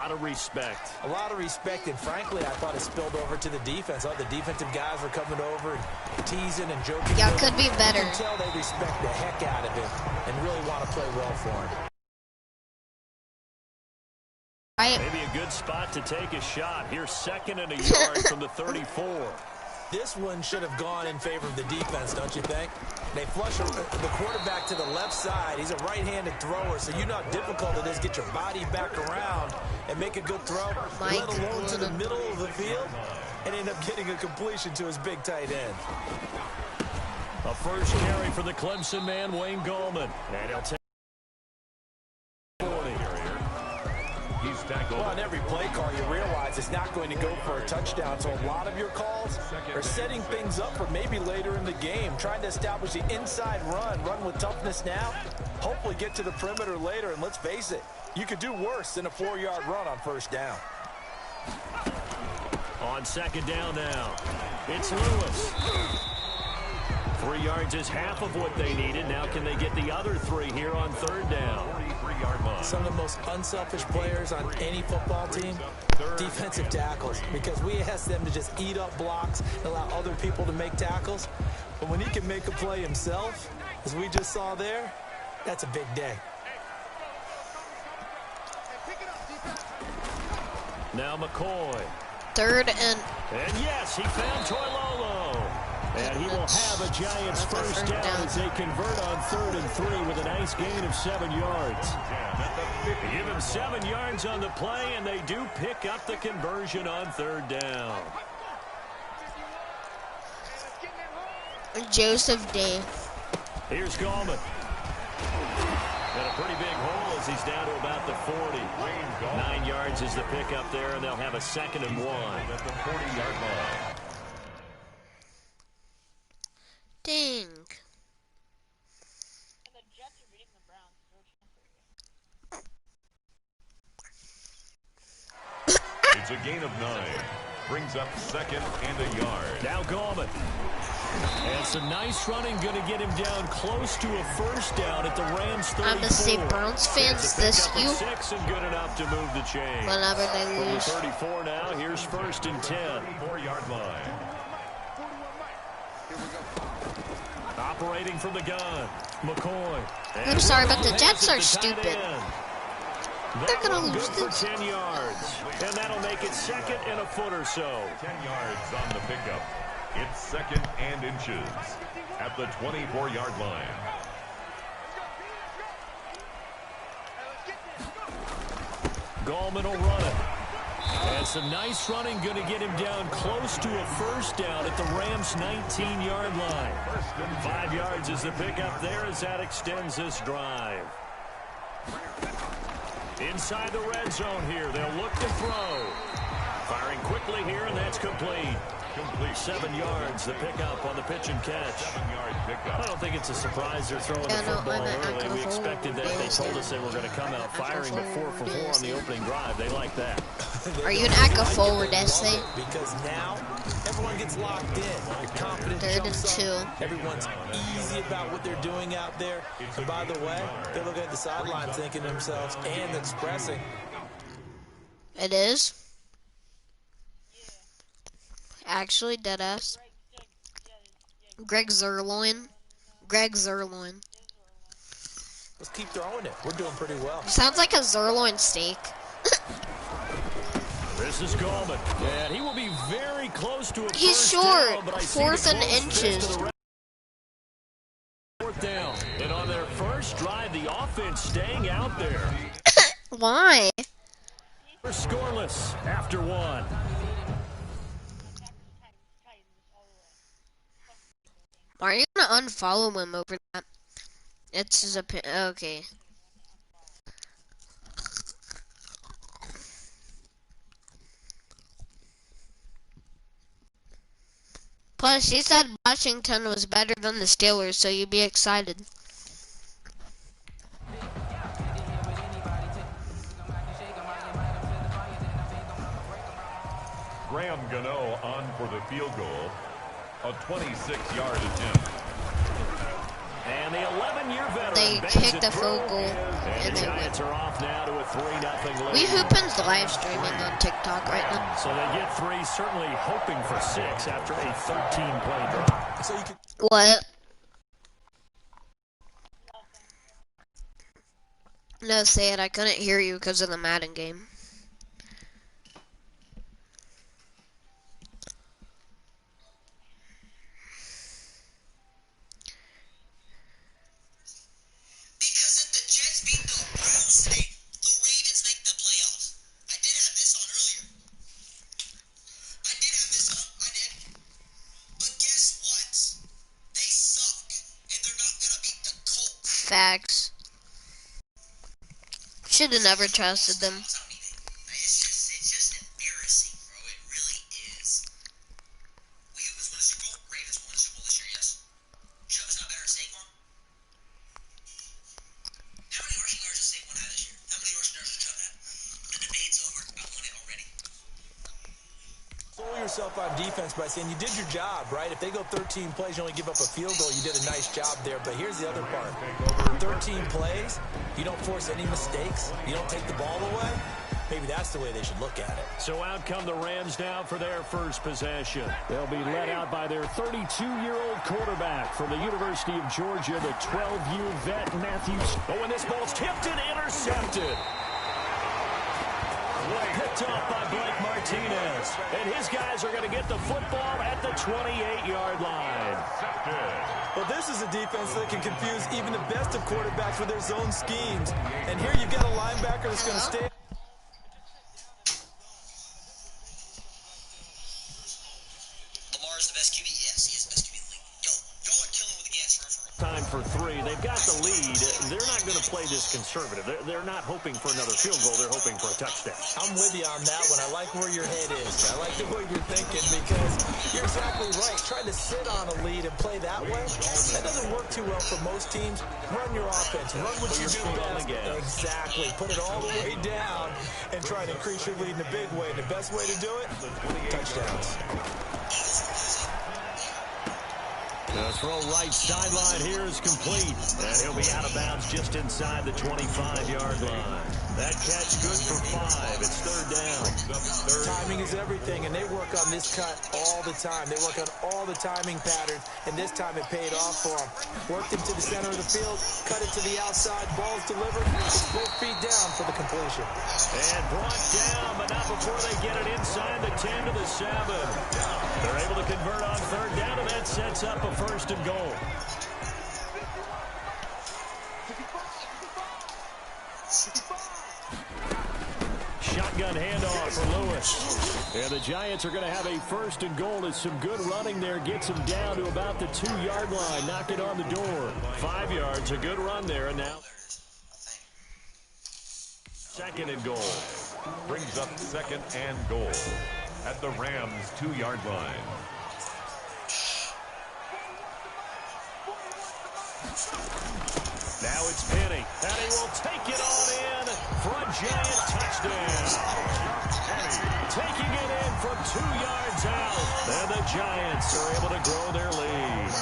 A lot of respect. A lot of respect, and frankly, I thought it spilled over to the defense. All the defensive guys were coming over and teasing and joking. Yeah, could be better. You can tell they respect the heck out of him and really want to play well for him. Maybe a good spot to take a shot. Here's 2nd and a yard from the 34. This one should have gone in favor of the defense, don't you think? They flush the quarterback to the left side. He's a right-handed thrower, so you know how difficult it is to get your body back around and make a good throw, let alone to the middle of the field, and end up getting a completion to his big tight end. A first carry for the Clemson man, Wayne Gallman. And he'll take 40. Well, on every play call, you realize it's not going to go for a touchdown. So a lot of your calls are setting things up for maybe later in the game, trying to establish the inside run with toughness now, hopefully get to the perimeter later. And let's face it, you could do worse than a 4-yard run on first down. On 2nd down now, it's Lewis. 3 yards is half of what they needed. Now can they get the other 3 here on 3rd down? Some of the most unselfish players on any football team, defensive tackles, because we ask them to just eat up blocks and allow other people to make tackles. But when he can make a play himself, as we just saw there, that's a big day. Now McCoy. 3rd and yes, he found Toilolo. And he will have a Giants first down as they convert on 3rd and 3 with a nice gain of 7 yards. Give him 7 yards on the play, and they do pick up the conversion on 3rd down. Joseph Day. Here's Gallman. And a pretty big hole as he's down to about the 40. 9 yards is the pickup there, and they'll have a 2nd and 1 at the 40-yard line. Dang. It's a gain of 9. Brings up 2nd and a yard. Now Gallman. And some nice running, going to get him down close to a first down at the Rams 34. I'm going to say Browns fans, this you. 6 and good enough to move the chain. Whenever they lose. 34 now. Here's 1st and 10. 4-yard line. Operating from the gun, McCoy. I'm sorry, but the Jets are stupid. They're going to lose this. For 10 yards. And that'll make it 2nd and a foot or so. 10 yards on the pickup. It's 2nd and inches at the 24-yard line. Gallman will run it. And some nice running, going to get him down close to a first down at the Rams' 19-yard line. 5 yards is the pickup there as that extends this drive. Inside the red zone here, they'll look to throw. Firing quickly here, and that's complete. 7 yards, the pickup on the pitch and catch. 7-yard pickup. I don't think it's a surprise they're throwing the football early. We expected that. They told us they were going to come out firing the 4 for 4 on the opening drive. They like that. Are you an Aka forward, essay? Because now everyone gets locked in. Your confidence 3rd and 2. Everyone's easy about what they're doing out there. And by the way, they're looking at the sidelines thinking to themselves and expressing. It is. Actually, deadass. Greg Zerloin. Let's keep throwing it. We're doing pretty well. Sounds like a Zerloin steak. This is Gallman. And he will be very close to a He's first short. down, but I 4th and inches. 4th down. And on their first drive, the offense staying out there. Why? We're scoreless after 1. Are you gonna unfollow him over that? It's his opinion. Okay. Plus, he said Washington was better than the Steelers, so you'd be excited. Graham Gano on for the field goal. A 26-yard attempt. And the 11-year veteran they kick the field goal, and the they Giants win. are off now to a 3-0 lead. We Hoopin's live streaming on TikTok right now. So they get 3, certainly hoping for 6 after a 13-play drive. So you can... What? No, say it. I couldn't hear you because of the Madden game. Because if the Jets beat the Browns today, the Ravens make the playoffs. I did have this on earlier. I did. But guess what? They suck. And they're not going to beat the Colts. Facts. Should have never trusted them. It's just embarrassing, bro. It really is. We Eagles won a Super Bowl. Ravens won a Super Bowl this year, yes. Chubb's not better than Saquon. How many rushing yards does Saquon have this year? How many rushing yards does Chubb have? The debate's over. I won it already. Console yourself on defense by saying you did your job, right? If they go 13 plays, you only give up a field goal, you did a nice job there. But here's the other part. 13 plays, you don't force any mistakes, you don't take the ball away. Maybe that's the way they should look at it. So out come the Rams now for their first possession. They'll be led out by their 32-year-old quarterback from the University of Georgia, the 12-year vet, Matthews. Oh, and this ball's tipped and intercepted. Picked off by Blake Martinez. And his guys are going to get the football at the 28-yard line. Well, this is a defense that can confuse even the best of quarterbacks with their zone schemes. And here you've got a linebacker that's going to stay. Lamar's the best QB? Yes, he is the best QB in the league. Yo, are killing with the gas for Time for 3. They've got the lead. They're not going to play this conservative. They're not hoping for another field goal. They're hoping for a touchdown. I'm with you on that one. I like where your head is. I like the way you're thinking because you're exactly right. Trying to sit on a lead and play that way, that doesn't work too well for most teams. Run your offense. Run what you do best. Exactly. Put it all the way down and try to increase your lead in a big way. And the best way to do it, touchdowns. The throw right sideline here is complete. And he'll be out of bounds just inside the 25-yard line. That catch good for 5. It's 3rd down. Timing is everything, and they work on this cut all the time. They work on all the timing patterns, and this time it paid off for them. Worked him to the center of the field, cut it to the outside, ball's delivered, both feet down for the completion. And brought down, but not before they get it inside the 10 to the 7. They're able to convert on 3rd down, and that sets up a 1st and goal. Shotgun handoff for Lewis. And the Giants are going to have a 1st and goal as some good running there gets them down to about the 2-yard line. Knock it on the door. 5 yards, a good run there, and now 2nd and goal. Brings up 2nd and goal at the Rams' 2-yard line. Now it's Penny, and he will take it on in for a Giant touchdown. Taking it in from 2 yards out, and the Giants are able to grow their lead.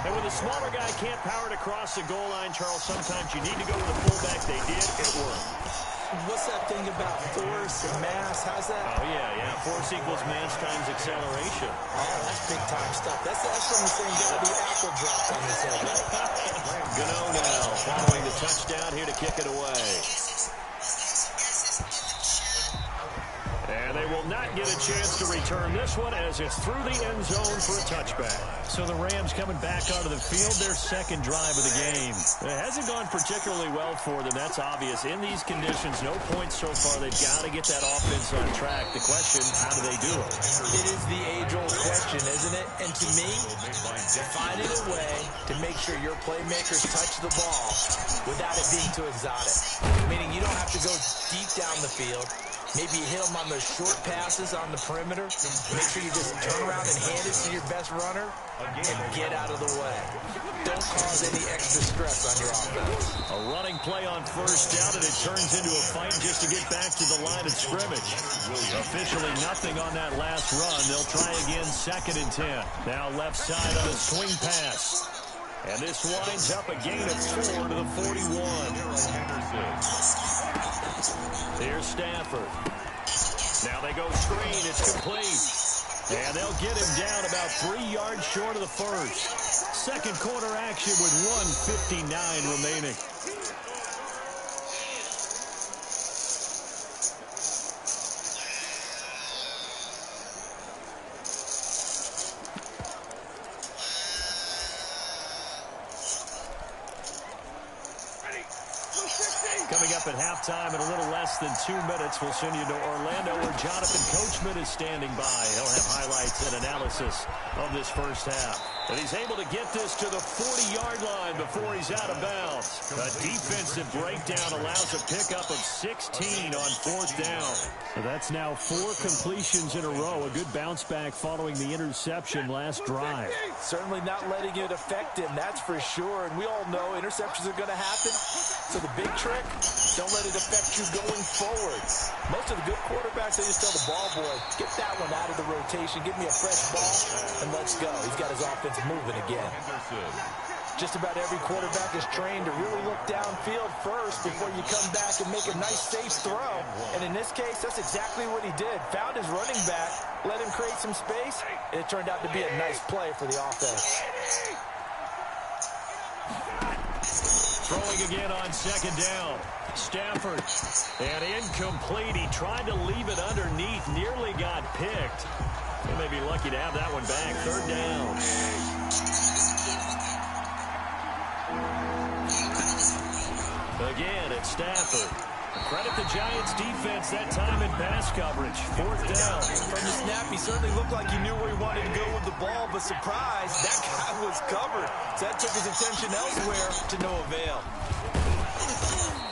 And when the smaller guy can't power it across the goal line, Charles, sometimes you need to go to the fullback. They did. It worked. What's that thing about force and mass? How's that? Oh, yeah. Force equals mass times acceleration. Oh, that's big-time stuff. That's from the same guy the apple dropped on his head, right? Gano now following the touchdown here to kick it away. And they will not get a chance to return this one as it's through the end zone for a touchback. So the Rams coming back onto the field, their 2nd drive of the game. It hasn't gone particularly well for them, that's obvious. In these conditions, no points so far. They've got to get that offense on track. The question, how do they do it? It is the age-old question, isn't it? And to me, finding a way to make sure your playmakers touch the ball without it being too exotic. Meaning you don't have to go deep down the field. Maybe you hit them on those short passes on the perimeter. Make sure you just turn around and hand it to your best runner and get out of the way. Don't cause any extra stress on your offense. A running play on 1st down, and it turns into a fight just to get back to the line of scrimmage. Officially nothing on that last run. They'll try again 2nd and 10. Now left side on a swing pass. And this winds up a gain of 4 to the 41. Here's Stafford. Now they go screen. It's complete. And they'll get him down about 3 yards short of the first. Second quarter action with 1:59 remaining. Coming up at halftime in a little less than 2 minutes, we'll send you to Orlando where Jonathan Coachman is standing by. He'll have highlights and analysis of this first half. And he's able to get this to the 40-yard line before he's out of bounds. A defensive breakdown allows a pickup of 16 on 4th down. So that's now 4 completions in a row. A good bounce back following the interception last drive. Certainly not letting it affect him, that's for sure. And we all know interceptions are going to happen. So the big trick, don't let it affect you going forward. Most of the good quarterbacks, they just tell the ball boy, get that one out of the rotation, give me a fresh ball, and let's go. He's got his offense moving again. Just about every quarterback is trained to really look downfield first before you come back and make a nice, safe throw. And in this case, that's exactly what he did. Found his running back, let him create some space, and it turned out to be a nice play for the offense. Throwing again on 2nd down. Stafford. And incomplete. He tried to leave it underneath. Nearly got picked. They may be lucky to have that one back. 3rd down. Again, it's Stafford. Credit the Giants defense that time in pass coverage. 4th down. From the snap, he certainly looked like he knew where he wanted to go with the ball, but surprise, that guy was covered. So that took his attention elsewhere to no avail.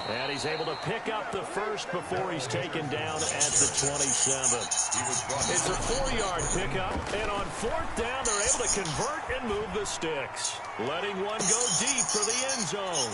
And he's able to pick up the first before he's taken down at the 27. It's a 4-yard pickup, and on 4th down, they're able to convert and move the sticks. Letting one go deep for the end zone.